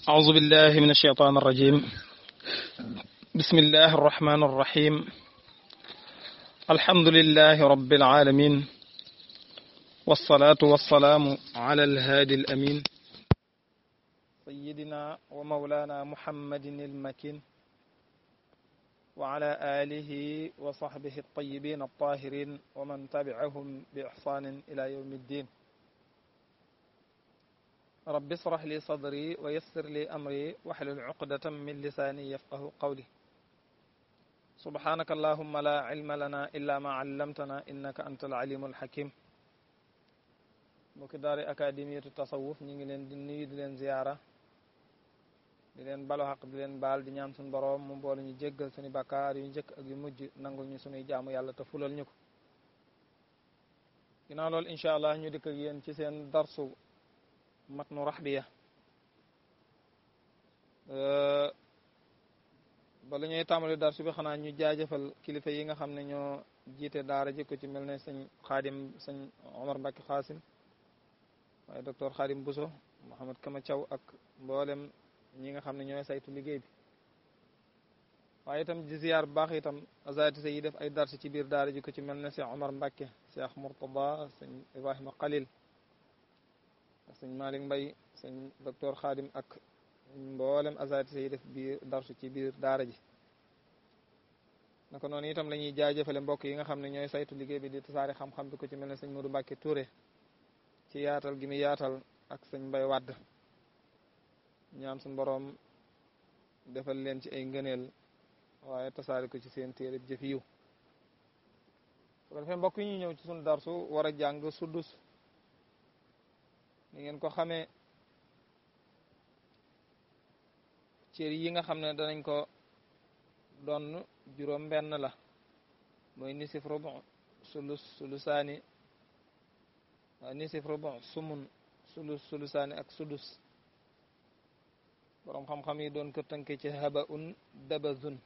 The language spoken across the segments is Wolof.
أعوذ بالله من الشيطان الرجيم. بسم الله الرحمن الرحيم. الحمد لله رب العالمين، والصلاة والسلام على الهادي الأمين سيدنا ومولانا محمد المكين وعلى آله وصحبه الطيبين الطاهرين ومن تبعهم بإحسان إلى يوم الدين. رب اشرح لي صدري ويسر لي أمري واحلل عقدة من لساني يفقه قولي. سبحانك اللهم لا علم لنا إلا ما علمتنا إنك أنت العليم الحكيم. mbokki daari académie tasawuf ñu ngi leen di nuyu di leen ziyaara di leen balu xaq di leen baal di ñaan suñu boroom mu boole ñu jéggal suñu bakkaar yu njëkk ak yu mujj nangul ñu suñuy jaamu yàlla te fulal ñu ko. ginnaaw loolu incha allah ñu dikk ak yéen ci seen darsu matnu raxbiya. bala ñuy tàmbali darsu bi xanaa ñu jaajëfal kilifa yi nga xam ne ñoo jiite daara ji ko ci mel ne sëñ xaadim sëñ Omar Mbacke Xaasim, waaye docteur Xaadim Bousso, Mouhamed Kama Thiaw ak mboolem ñi nga xam ne ñooy saytu liggéey bi. waaye itam di ziyaar bu baax itam azatise yi def ay darsi ci biir daara ji ko ci mel ne Cheikh Omar Mbacke, Cheikh Mourtada, sëñ Ibrahima Khalil, sëñ Malick Mbay, sëñ docteur Xaadim ak mboolem azatise yi def biir darsu ci biir daara ji. naka noonu itam la ñuy jaajëfale mbokk yi nga xam ne ñooy saytu liggéey bi di tasaare xam-xam bi ko ci mel ne sëñ Modou Mbacke Touré ci yaatal gi mu yaatal ak sëñ Mbay Wàdd. ñaan suñu boroom defal leen ci ay ngëneel waaye tasaare ko ci seen téere jëf yiw. su ko defee mbokk yi ñu ñëw ci suñu darsu war a jàng suddus. ni ngeen ko xamee cër yi nga xam ne danañ ko doon juróom benn la, mooy nisif rubu sulus sulusaani, nisif rubu sumun sulusaani ak sudus. boroom xam-xam yi doon ko tënke ci haba un dabazun.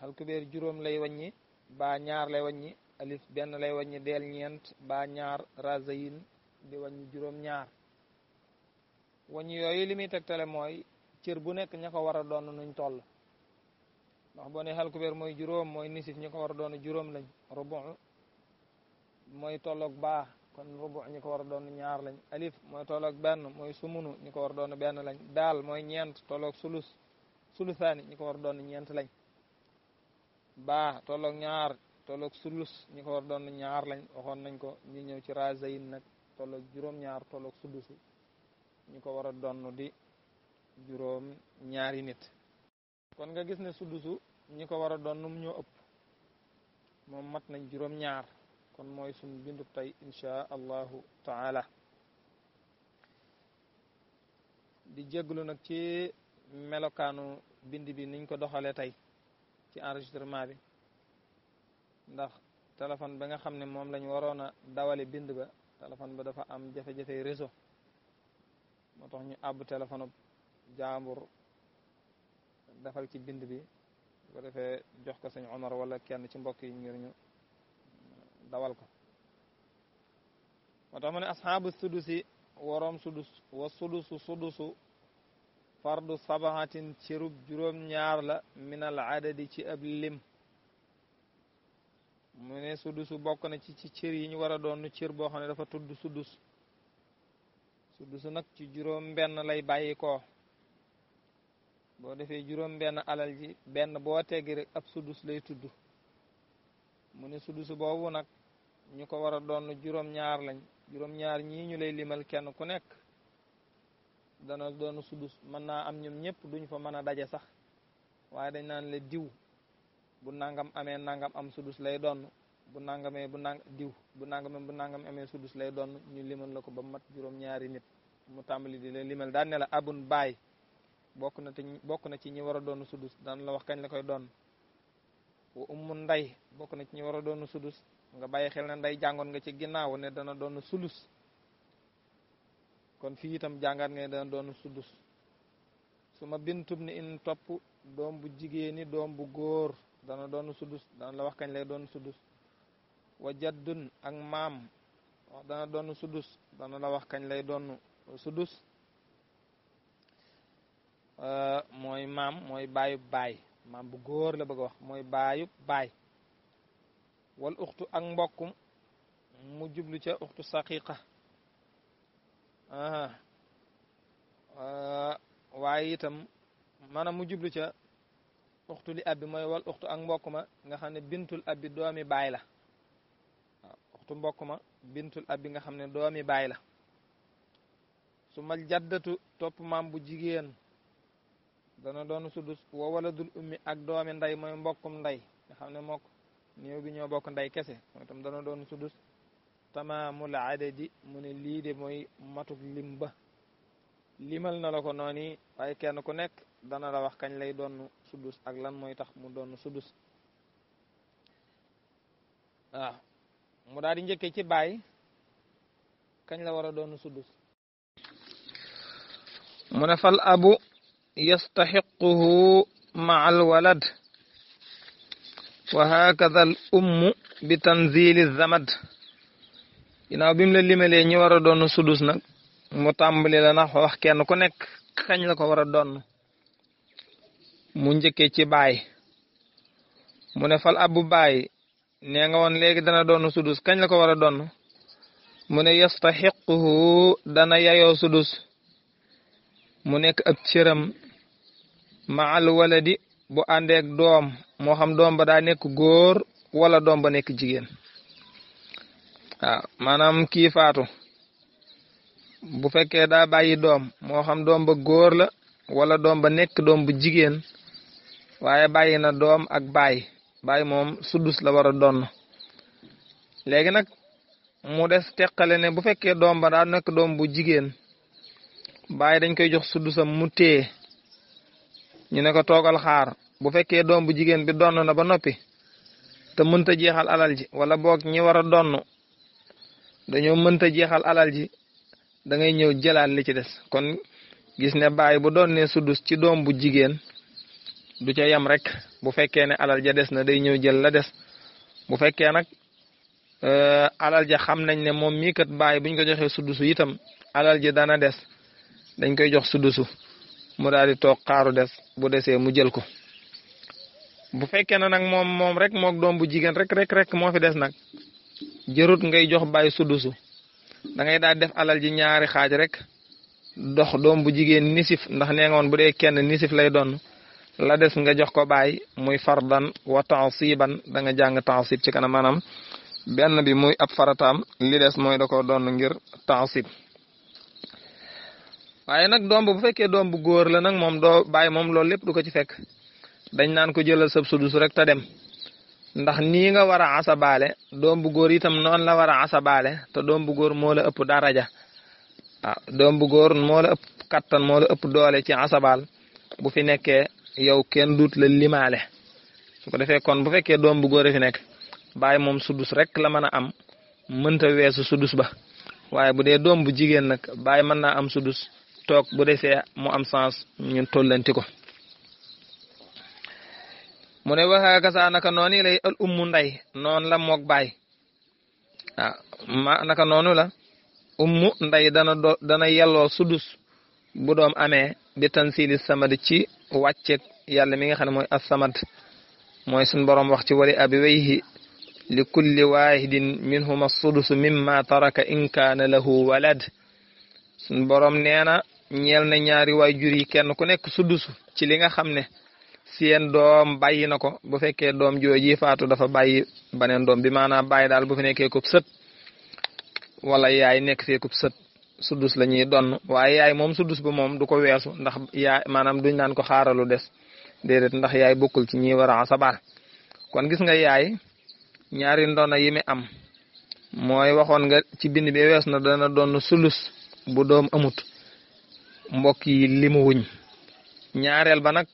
xal kubéer juróom lay wàññi, baa ñaar lay wàññi, alif benn lay wàññi, deel ñeent, baa ñaar, razayin di wàññi juróom ñaar. wàññi yooyu li muy tegtale mooy cër bu nekk ña ko war a doon nuñ toll. ndax boo ne xal kubéer mooy juróom, mooy nisif ñi ko war a doon juróom lañ. rubu mooy tolloog baa, kon rubu ñi ko war a doon ñaar lañ. alif mooy tolloog benn, mooy sumunu ñi ko war a doon benn lañ. daal mooy ñeent, tolloog sulusaani ñi ko war a doon ñeent lañ. baa tolloog ñaar, tolloog sulus ñi ko war a doon ñaar lañ. waxoon nañ ko. ñu ñëw ci razayin nag tolloog juróom-ñaar, tolloog sudusu ñi ko war a doon di juróom ñaari nit. kon nga gis ne sudusu ñi ko war a doon num ñoo ëpp, moom mat nañ juróom ñaar. kon mooy suñ bindu tey insha allahu taala. di jégglu nag ci melokaanu bind bi niñ ko doxalee tey ci enregistrement bi, ndax téléphone ba nga xam ne moom lañ waroon a dawale bind ba, téléphone ba dafa am jafe-jafe réseau, moo tax ñu àbb téléphone jaambur defal ci bind bi. bu ko defee jox ko sëñ Omar wala kenn ci mbokk yi ngir ñu dawal ko. moo tax mu ne asxaabu sudusi, waroom sudus, wa sudusu fardu sabahatin cërub juróom ñaar la, minal adadi ci ab lim. mu ne sudusu bokk na ci cër yi ñu war a doon cër boo xam ne dafa tudd sudusu nag ci juróom benn lay bàyyi koo. boo defee juróom benn alal ji benn boo teggi rek ab sudus lay tudd. mu ne sudusu boobu nag ñu ko war a doon juróom ñaar lañ. juróom ñaar ñii ñu lay limal kenn ku nekk dana doon sudus. mën naa am ñoom ñëpp duñ fa mën a daje sax, waaye dañ naan la diw bu nangam amee nangam am sudus lay doon, bu nangamee bu nangam amee sudus lay doon. ñu limal la ko ba mat juróom ñaari nit. mu tàmbali di la limal daan ne la abun baay bokk na ci ñi war a doon sudus, daan la wax kañ la koy doon. wa ummu nday bokk na ci ñi war a doon sudus. nga bàyyi xel ne nday jàngoon nga ci ginnaaw ne dana doon sulus, kon fii itam jàngaat nga ne dana doon sudus. su ma bintub ni in topp doom bu jigéeni doom bu góor dana doon sudus, dana la wax kañ lay doon sudus. wa jaddun ak maam wax dana doon sudus, dana la wax kañ lay doon sudus. mooy maam mooy baayub baay maam bu góor la bëgg a wax mooy baayub baay wal uxtu ak mbokkum mu jublu ca uxtu saqiqa waaye itam maanaam mu jublu ca uxtu li abbi mooy wal uxtu ak mbokk ma nga xam ne bintul abbi doomi baay la waaw uxtu mbokk ma bintul abbi nga xam ne doomi baay la su mal jaddatu topp maam bu jigéen dana doon sudus wa waladul ummi ak doomi nday mooy mbokkum nday nga xam ne mook néew bi ñoo bokk nday kese mooy itam dana doon sudus tamaamul adadi mu ne lii de mooy matuk lim ba limal na la ko noonu waaye kenn ku nekk dana la wax kañ lay doon sudus ak lan mooy tax mu doon sudus waaw mu daal di njëkkee ci baay kañ la war a doon sudus mu ne fal abu yastaxiquhu maa al walad wa hakada al ummu bi tanzili zamad ginnaaw bi mu la limalee ñi war a doon sudus nag mu tàmbali la nax wax kenn ku nekk kañ la ko war a doon mu njëkkee ci baay mu ne fal abu baay nee nga woon léegi dana doon sudus kañ la ko war a doon mu ne yastaxiquhu dana yayoo sudus mu nekk ab cëram maal waladi bu àndeek doom moo xam doom ba daa nekk góor wala doom ba nekk jigéen waaw maanaam kii faatu bu fekkee daa bàyyi doom moo xam doom ba góor la wala doom ba nekk doom bu jigéen waaye bàyyi na doom ak baay moom sudus la war a doon léegi nag mu des teqale ne bu fekkee doom ba daa nekk doom bu jigéen baay dañ koy jox sudusam mu téye ñu ne ko toogal xaar bu fekkee doom bu jigéen bi donn na ba noppi te mënta jeexal alal ji wala boog ñi war a donn dañoo mënta jeexal alal ji da ngay ñëw jëlaat li ci des kon gis ne baay bu doon ne sudus ci doom bu jigéen du ca yem rek bu fekkee ne alal ja des na day ñëw jël la des bu fekkee nag alal ja xam nañ ne moom mii kat baay buñ ko joxee sudusu itam alal ji dana des dañ koy jox sudusu mu daal di toog xaaru des bu desee mu jël ko bu fekkee ne nag moom rek mook doom bu jigéen rek moo fi des nag jërut ngay jox baay sudusu da ngay daal def alal ji ñaari xaaj rek dox doom bu jigéen nisif ndax nee nga woon bu dee kenn nisif lay doon la des nga jox ko baay muy fardan wa ta'siban da nga jàng ta'sib ci kanam maanaam benn bi muy ab farataam li des mooy da ko doon ngir ta'sib waaye nag doom bu fekkee doom bu góor la nag moom doo baay moom loolu lépp du ko ci fekk dañ naan ko jëlal sab sudus rek te dem ndax nii nga war a asabaale doom bu góor itam noonu la war a asabaale te doom bu góor moo la ëpp daraja waaw doom bu góor moo la ëpp kattan moo la ëpp doole ci asabal bu fi nekkee yow kenn duut la limaale su ko defee kon bu fekkee doom bu góor fi nekk baay moom sudus rek la mën a am mënta weesu sudus ba waaye bu dee doom bu jigéen nag baay mën naa am sudus toog bu desee mu am sens ñun tollanti ko mu ne waxaa kasa naka noonu lay al ummu nday noonu la moog baay ma naka noonu la ummu nday dana yelloo sudus bu doom amee bi tansili samad ci wàcceeg yàlla mi nga xam ne mooy as-samad mooy suñ borom wax ci wali abiwayhi li kulli wahidin minhuma as-sudus mimma taraka in kaana lahu walad suñ borom nee na ñeel na ñaari waajur yi kenn ku nekk sudusu ci li nga xam ne seen doom bàyyi na ko bu fekkee doom jooji faatu dafa bàyyi baneen doom bi maanaam bàyyi daal bu fi nekkee kub sët wala yaay nekk fee kub sët sudus la ñuy donn waaye yaay moom sudus ba moom du ko weesu ndax yaay maanaam duñ naan ko xaaralu des déedéet ndax yaay bokkul ci ñi war a asabaal kon gis nga yaay ñaari ndona yi mi am mooy waxoon nga ci bind bi wees na dana doon sulus bu doom amut mbokk yi limu wuñ ñaareel ba nag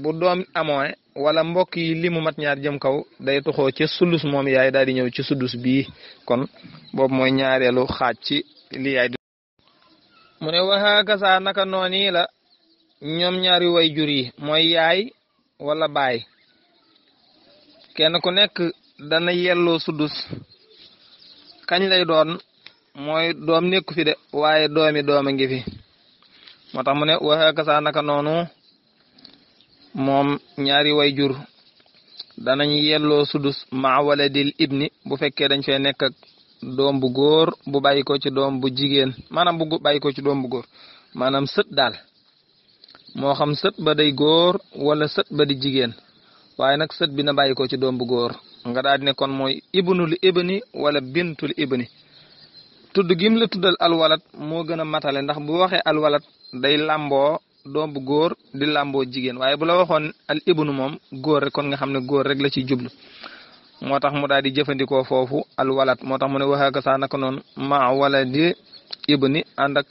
bu doom amoo wala mbokk yi limu mat ñaar jëm kaw day toxoo ci sulus moom yaay daal di ñëw ci sudus bii kon boobu mooy ñaareelu xaaj ci li yaay di mu ne waxa kasa naka nooni la ñoom ñaari way jur yi mooy yaay wala baay kenn ku nekk dana yelloo sudus kañ lay doon mooy doom nekku fi de waaye doomi dooma ngi fi moo tax mu ne waxe kasa naka noonu moom ñaari way jur danañ yelloo sudus ma waladil ibni bu fekkee dañ fee nekk ak doom bu góor bu bàyyi ko ci doom bu jigéen maanaam bu bàyyi ko ci doom bu góor maanaam sët daal moo xam sët ba day góor wala sët ba di jigéen waaye nag sët bi na bàyyi ko ci doom bu góor nga daal di ne kon mooy ibnul ibni wala bintul ibni tudd gim la tuddal alwalat moo gën a matale ndax bu waxee alwalat day làmboo doom bu góor di làmboo jigéen waaye bu la waxoon al ibnu moom góor rek kon nga xam ne góor rek la ci jublu moo tax mu daal di jëfandikoo foofu alwalat moo tax mu ne waxee ko saa naka noonu ma wala di ibni ànd ak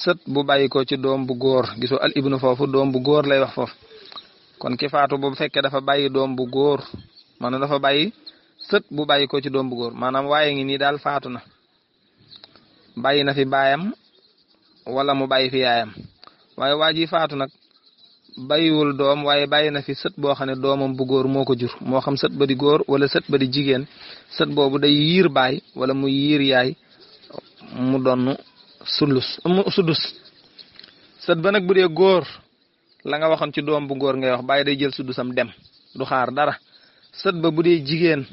sët bu bàyyi ko ci doom bu góor gisoo al ibnu foofu doom bu góor lay wax foofu kon ki faatu bu fekkee dafa bàyyi doom bu góor maanaam dafa bàyyi sët bu bàyyi ko ci doom bu góor maanaam waaye ngi nii daal faatu na bàyyi na fi baayam wala mu bàyyi fi yaayam waaye waa ji faatu nag bàyyiwul doom waaye bàyyi na fi sët boo xam ne doomam bu góor moo ko jur moo xam sët ba di góor wala sët ba di jigéen sët boobu day yiir baay wala mu yiir yaay mu donn sudus sët ba nag bu dee góor la nga waxoon ci doom bu góor ngay wax baay day jël sudusam dem du xaar dara sët ba bu dee jigéen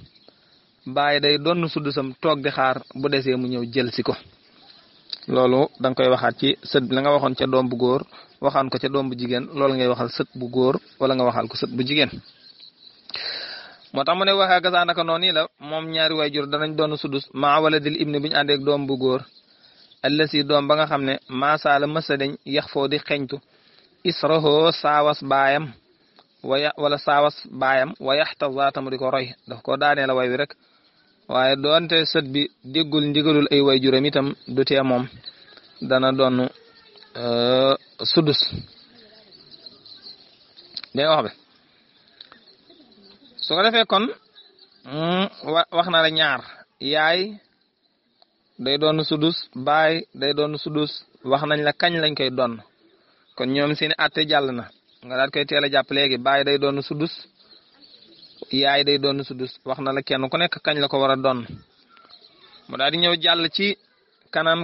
baay day donn sudusam toog di xaar bu desee mu ñëw jël si ko loolu da nga koy waxaat ci sët bi la nga waxoon ca doom bu góor waxaan ko ca doom bu jigéen loolu ngay waxal sët bu góor wala nga waxal ko sët bu jigéen moo tax mu ne waxee gasaa naka noonu la moom ñaari waajur danañ doon sudus maa wala dil ibni bu ñu àndeek doom bu góor allasi doom ba nga xam ne maasaala mësa dañ yax foo di xeñtu israhoo saawas baayam wala saawas baayam wa yaxtaza tamu di ko roy daf ko daanee la way wi rek waaye doonte sët bi déggul ndigalul ay waajuram itam du tee moom dana doon sudus dégg nga wax bi su ko defee kon wax na la ñaar yaay day doon sudus baay day doon sudus wax nañ la kañ lañ koy doon kon ñoom seeni àtte jàll na nga daal koy teel a jàpp léegi baay day doon sudus yaay day doon sudus wax na la kenn ku nekk kañ la ko war a doon mu daal di ñëw jàll ci kanam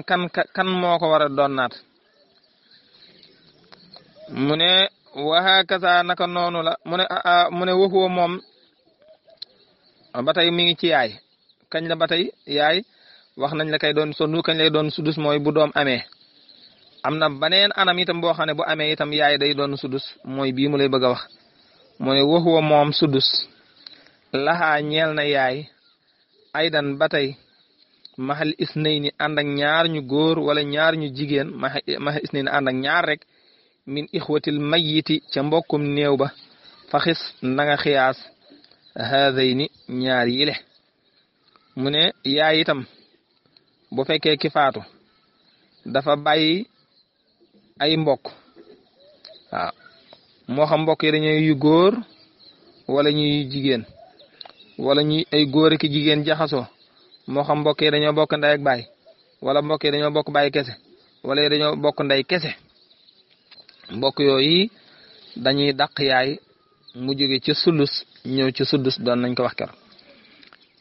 kan moo ko war a doon naat mu ne waxa kasa naka noonu la mu ne waxuwa moom ba tey mi ngi ci yaay kañ la ba tey yaay wax nañ la kay doon sondu kañ lay doon sudus mooy bu doom amee am na baneen anam itam boo xam ne bu amee itam yaay day doon sudus mooy bii mu lay bëgg a wax mu ne waxuwa moom sudus laxaa ñeel na yaay aydan ba tey maxal isnayni ànd ak ñaar ñu góor wala ñaar ñu jigéen maxal isnayni ànd ak ñaar rek min ixwatil mayyiti ca mbokkum néew ba faxis na nga xiyaas haadayni ñaar yile mu ne yaay itam bu fekkee ki faatu dafa bàyyi ay mbokk waaw moo xam mbokk yi dañuy yu góor wala ñuy jigéen wala ñuy ay góor ki jigéen jaxasoo moo xam mbokk yi dañoo bokk ndey ak baay wala mbokk yi dañoo bokk baay kese wala dañoo bokk ndey kese mbokk yooyu dañuy dàq yaay mu jóge ci sulus ñëw ci sudus doon nañ ko wax keroog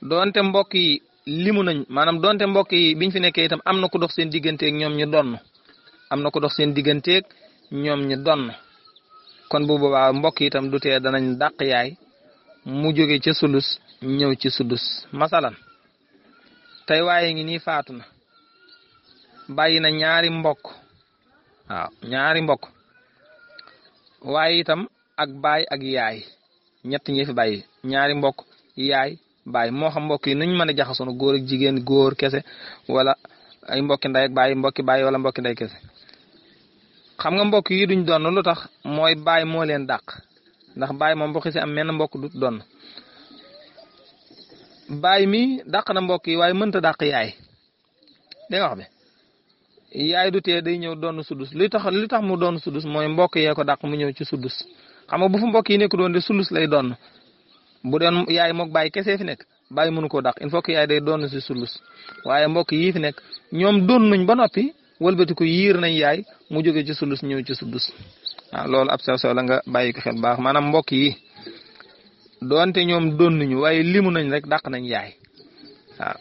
doonte mbokk yi limu nañ maanaam doonte mbokk yi biñ fi nekkee itam am na ku dox seen digganteeg ñoom ñu donn am na ku dox seen digganteeg ñoom ñu donn kon bu boobaa mbokk yi itam du tee danañ dàq yaay mu jóge ci sulus ñëw ci sudus masalan tey waaye ngi nii faatu na bàyyi na ñaari mbokk waaw ñaari mbokk waaye itam ak baay ak yaay ñett ñi fi bàyyi ñaari mbokk yaay baay moo xam mbokk yi nuñ mën a jaxasoo góor ak jigéen góor kese wala ay mbokki ndey ak mbokki baay wala mbokki ndey kese xam nga mbokk yi duñ doon lu tax mooy baay moo leen dàq ndax baay moom bu xisee am menn mbokk du doon baay mi dàq na mbokk yi waaye mënta dàq yaay dégg nga wax bi yaay du tee day ñëw doon sudus li tax mu doon sudus mooy mbokk yee ko dàq mu ñëw ci sudus xam nga bu fu mbokk yi nekk doon de sulus lay doon bu doon yaay mook baay kese fi nekk baay mënu koo dàq il faut que yaay day doon si sulus waaye mbokk yii fi nekk ñoom doon nañ ba noppi wëlbati ko yiir nañ yaay mu jóge ci sulus ñëw ci sudus waaw loolu ab sew la nga bàyyi ko xel baax maanaam mbokk yi doonte ñoom doon nañu waaye limu nañ rek dàq nañ yaay waaw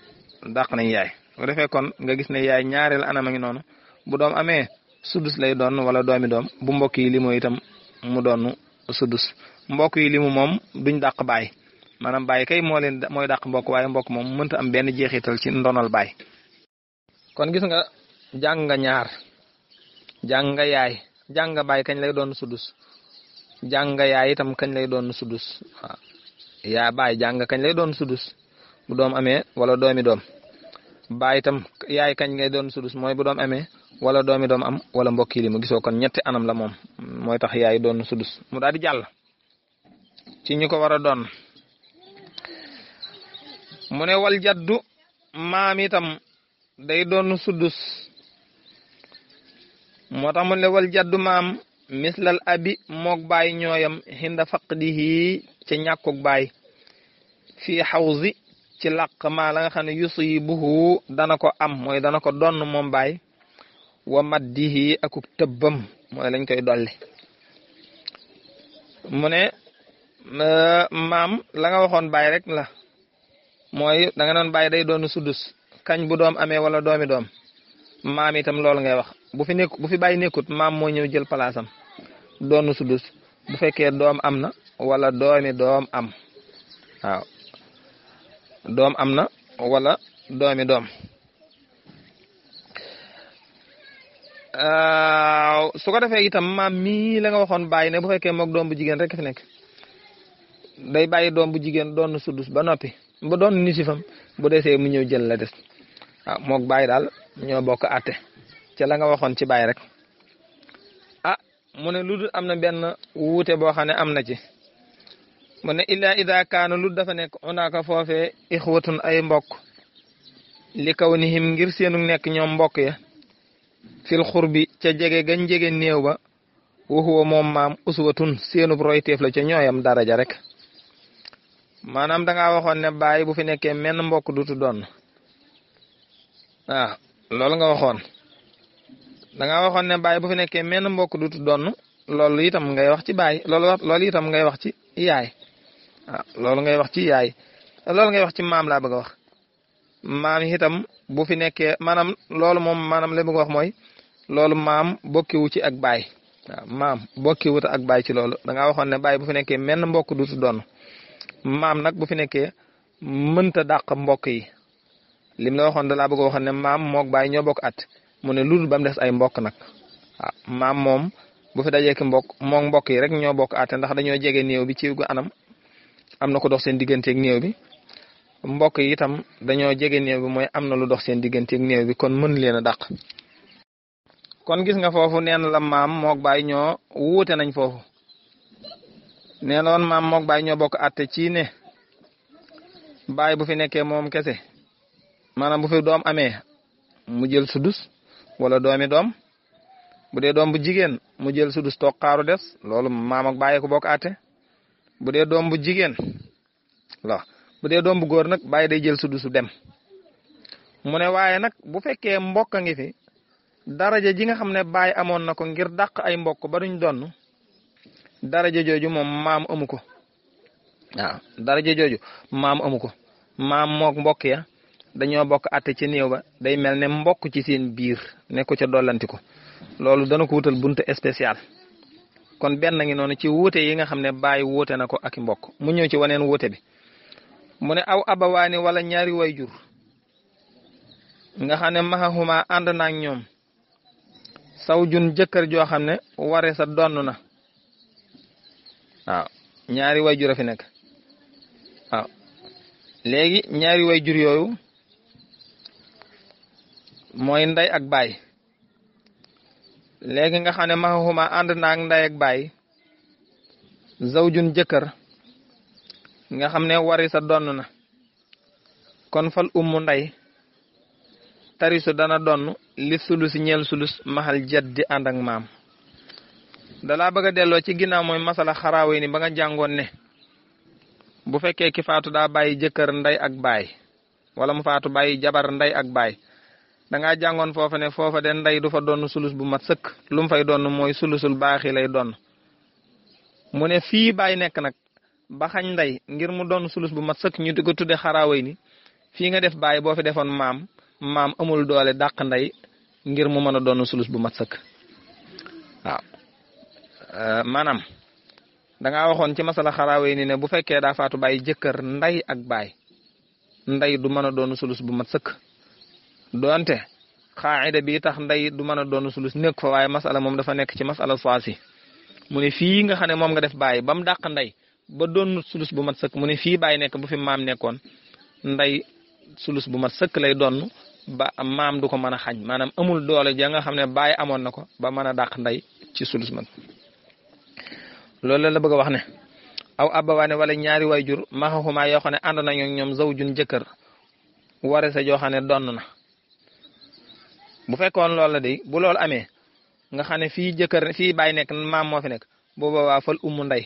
dàq nañ yaay bu defee kon nga gis ne yaay ñaareel anam a ngi noonu bu doom amee sudus lay doon wala doomi doom bu mbokk yi limu itam mu doon sudus mbokk yi limu moom duñ dàq baay maanaam baay kay mooy dàq mbokk waaye mbokk moom mënta am benn jeexital ci ndonal baay kon gis nga jàng nga ñaar jàng nga yaay jàng nga baay kañ lay doon sudus jàng nga yaay itam kañ lay doon sudus waaw yaa baay jàng kañ lay doon sudus bu doom amee wala doomi doom baay itam yaay kañ ngay doon sudus mooy bu doom amee wala doomi doom am wala mbokk yi li mu gisoo kon ñetti anam la moom mooy tax yaay doon sudus mu daal di jàll ci ñu ko war a doon mu ne wal jaddu maam itam day doon sudus moo tax mu ne wal jaddu maam mislal abi moog baay ñooyam hinda faqdihi ci ñàkkuk baay fii xawzi ci làq maa la nga xam ne yusibuhu dana ko am mooy dana ko donn moom baay wa maddihi akuk tëbbam mooy lañ koy dolli mu ne maam la nga waxoon baay rek la mooy da nga doon baay day doon sudus kañ bu doom amee wala doomi doom maam itam loolu ngay wax bu fi baay nekkut maam moo ñëw jël palaasam doon sudus bu fekkee doom am na wala doomi doom am waaw doom am na wala doomi doom su ko defee itam maam mii la nga waxoon bàyyi ne bu fekkee moog doom bu jigéen rek fi nekk day bàyyi doom bu jigéen doon sudus ba noppi ba doon nisifam bu desee mu ñëw jël la des waaw moog bàyyi daal ñoo bokk àtte ca la nga waxoon ci bàyyi rek mu ne lu dul am na benn wuute boo xam ne am na ci mu ne illa ida kaana lu dafa nekk onaaka foofee ixwatun ay mbokk li kaw nihim ngir seenu nekk ñoom mbokk ya fil xurbi ca jege gañ jege néew ba waxuwa moom maam uswatun seenub royteef la ca ñooyam daraja rek maanaam dangaa waxoon ne baay bu fi nekkee menn mbokk dutu doon waaw loolu nga waxoon dangaa waxoon ne baay bu fi nekkee menn mbokk dutu doon loolu itam ngay wax ci baay loolu itam ngay wax ci yaay waaw loolu ngay wax ci yaay loolu ngay wax ci maam laa bëgg a wax maam itam bu fi nekkee maanaam loolu moom maanaam li bëgg wax mooy loolu maam bokkiwu ci ak baay waaw maam bokkiwut ak baay ci loolu dangaa waxoon ne baay bu fi nekkee menn mbokk dutu doon maam nag bu fi nekkee mënta dàq mbokk yi lim la waxoon da laa bëgg a waxoon ne maam moog baay ñoo bokk at mu ne lu ba mu des ay mbokk nag waaw maam moom bu fi dajee ki mbokk moog mbokk yi rek ñoo bokk àtte ndax dañoo jege néew bi ci gu anam am na ko dox seen digganteeg néew bi mbokk yi itam dañoo jege néew bi mooy am na lu dox seen digganteeg néew bi kon mën leen a dàq. kon gis nga foofu nee na la maam moog baay ñoo wuute nañ foofu nee na woon maam moog baay ñoo bokk àtte ci ne baay bu fi nekkee moom kese maanaam bu fi doom amee mu jël sudus wala doomi doom bu dee doom bu jigéen mu jël sudus toog xaaru des loolu maam ak baay ko bokk àtte bu dee doom bu jigéen la bu dee doom bu góor nag baay day jël sudusu dem mu ne waaye nag bu fekkee mbokk a ngi fi daraja ji nga xam ne baay amoon na ko ngir dàq ay mbokk ba duñ donn daraja jooju moom maam amu ko waaw daraja jooju maam amu ko maam mook mbokk ya dañoo bokk àtte ci néew ba day mel ne mbokk ci seen biir ne ko ca dollanti ko loolu dana ko wutal buntu spécial kon benn ngi noonu ci wuute yi nga xam ne baay wuute na ko ak mbokk mu ñëw ci waneen wuute bi mu ne aw abawaani wala ñaari wayjur nga xam ne maxahuma ànd naak ñoom saw jun jëkkër joo xam ne ware sa donn na waaw ñaari wayjur a fi nekk waaw léegi ñaari wayjur yooyu mooy ndey ak baay léegi nga xam ne maxahuma ànd naak ndey ak baay zawjun jëkkër nga xam ne wari sa donn na kon fal ummu ndey tarisu dana donn li sulusi ñeel sulus maxal jaddi ànd ak maam dalaa bëgg a delloo ci ginnaaw mooy masala xaraawee ni ba nga jàngoon ne bu fekkee ki faatu daa bàyyi jëkkër ndey ak baay wala mu faatu bàyyi jabar ndey ak baay dangaa jàngoon foofa ne foofa de ndey du fa donn sulus bu mat sëkk lu mu fay donn mooy sulusul baaxi lay donn mu ne fii baay nekk nag ba xañ ndey ngir mu doon sulus bu mat sëkk ñu di ko tudde xaraaway ni fii nga def baay boo fi defoon maam amul doole dàq ndey ngir mu mën a doon sulus bu mat sëkk waaw maanaam da ngaa waxoon ci masala xaraawee ni ne bu fekkee daa faatu bàyyi jëkkër nday ak baay nday du mën a doon sulus bu mat sëkk doonte xaayida bi tax nday du mën a doon sulus nekk fa waaye masala moom dafa nekk ci masala saasi mu ne fii nga xam ne moom nga def bàyyi ba mu dàq nday ba doon sulus bu mat sëkk mu ne fii bàyyi nekk bu fi maam nekkoon nday sulus bu mat sëkk lay doon ba maam du ko mën a xañ maanaam amul doole ja nga xam ne bàyyi amoon na ko ba mën a dàq nday ci sulus man loolu la bëgg a wax ne aw abawaane wala ñaari waajur maxaxumaa yoo xam ne ànd nañu ñoom zawjun jëkkër ware sa joo xam ne donn na bu fekkoon loolu la de bu loolu amee nga xam ne fii jëkkër fii bàyyi nekk maam moo fi nekk booba waa fal ummu nday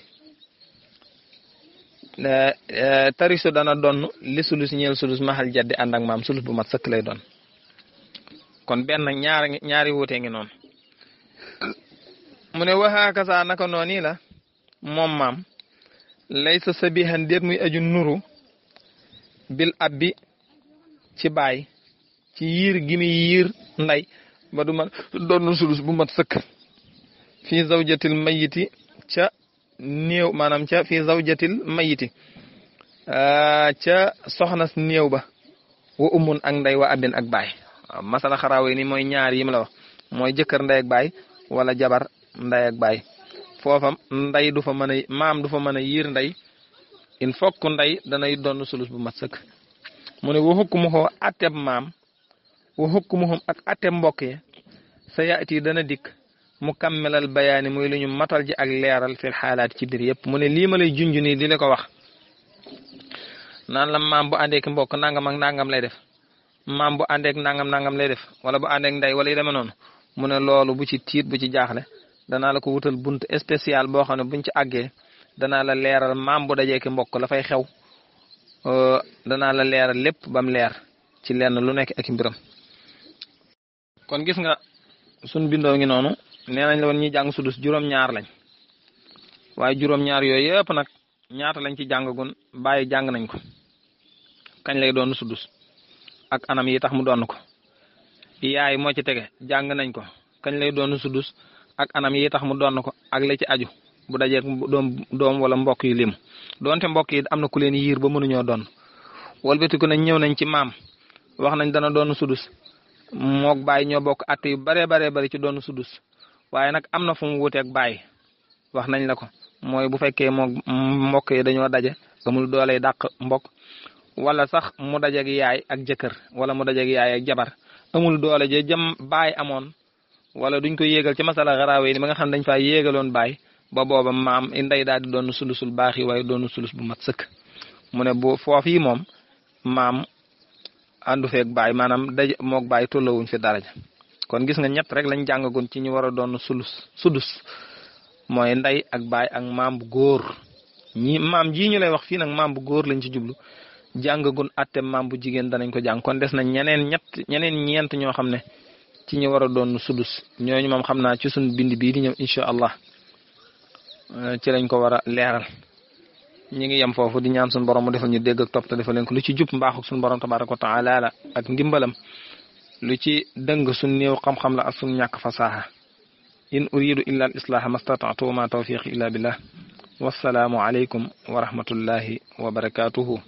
tarisu dana donn li sulus ñeel sulus maxal jaddi ànd ak maam sulus bu mat sëkk lay doon kon benn ñaari wuute ngi noonu mu ne waxaakasa naka noonu la moom maam lay sa sabihan déet muy aju nuru bil abbi ci baay ci yiir gi muy yiir nday ba du man doon sulus bu mat sëkk fii zawjatil mayiti ca néew maanaam ca fii zawjatil mayiti ca soxnas néew ba wa umun ak nday wa abin ak baay waaw masala xaraawe ni mooy ñaar yi mu la wax mooy jëkkër nday ak baay wala jabar nday ak baay foofa nday du fa mën a maam du fa mën a yiir nday il faut que nday danay doon sulus bu mat sëkk mu ne wa hukmuhu atteb maam wa hukmuhum ak atteb mbokk yi sa yaati dana dikk mu kammelal bayaani muy lu ñu matal ji ak leeral fil xaalaat ci biir yëpp mu ne lii ma lay junj nii di la ko wax naan la maam bu àndeek mbokk nangam ak nangam lay def maam bu àndeek nangam lay def wala bu àndeek nday wala yu demee noonu mu ne loolu bu ci tiit bu ci jaaxle danaa la ko wutal bunt spécial boo xam ne buñ ci àggee danaa la leeral maam bu dajeeki mbokk la fay xew danaa la leeral lépp bam leer ci lenn lu nekk ak mbiram kon gis nga suñ bindoo ngi noonu nee nañ la woon ñi jàng sudus juróom-ñaar lañ waaye juróom-ñaar yooyu yëpp nag ñaata lañ ci jàngagun bàyyi jàng nañ ko kañ lay doon sudus ak anam yi tax mu doon ko yaay moo ci tege jàng nañ ko kañ lay doon sudus ak anam yi tax mu doon ko ak la ci aju bu dajeek doom wala mbokk yu lim doonte mbokk yi am na ku leen yiir ba mënuñoo doon walbatiku nañ ñëw nañ ci maam wax nañ dana doon sudus mook bàyyi ñoo bokk at yu bare bari ci doon sudus waaye nag am na fu mu wuteek bàyyi wax nañ la ko mooy bu fekkee mook mbokk yi dañoo daje amul dooley dàq mbokk wala sax mu dajeek yaay ak jëkkër wala mu dajeek yaay ak jabar amul doole je jëm bàyyi amoon wala duñ ko yéegal ci masala xaraawe ni ba nga xam dañ faa yéegaloon bàyyi ba booba maam nday daal di doon sulusul baax yi waaye doon sulus bu mat sëkk mu ne bu foofii moom maam àndu feeg bàyyi maanaam daj mook bàyyi tollawuñ fi daraja kon gis nga ñett rek lañ jàngagoon ci ñu war a doon sudus mooy nday ak baay ak maam bu góor ñi maam jii ñu lay wax fii nag maam bu góor lañ ci jublu jàngagoon atte maam bu jigéen danañ ko jàng kon des na ñeneen ñeent ñoo xam ne ci ñu war a doon sudus ñooñu moom xam naa ci suñ bind bii di ñëw incha allah ci lañ ko war a leeral ñi ngi yem foofu di ñaan suñu borom mu defal ñu dégg ak topp te defal leen ko lu ci jub mbaaxuk suñu borom tabaraka wa taala la ak ndimbalam lu ci dëng suñ néew xam-xam la ak suñ ñàkk fasaaxa in uridu illa al islaha mastata'tu wa ma tawfiqi illa billah wassalaamu alaykum wa rahmatullahi wa barakatuhu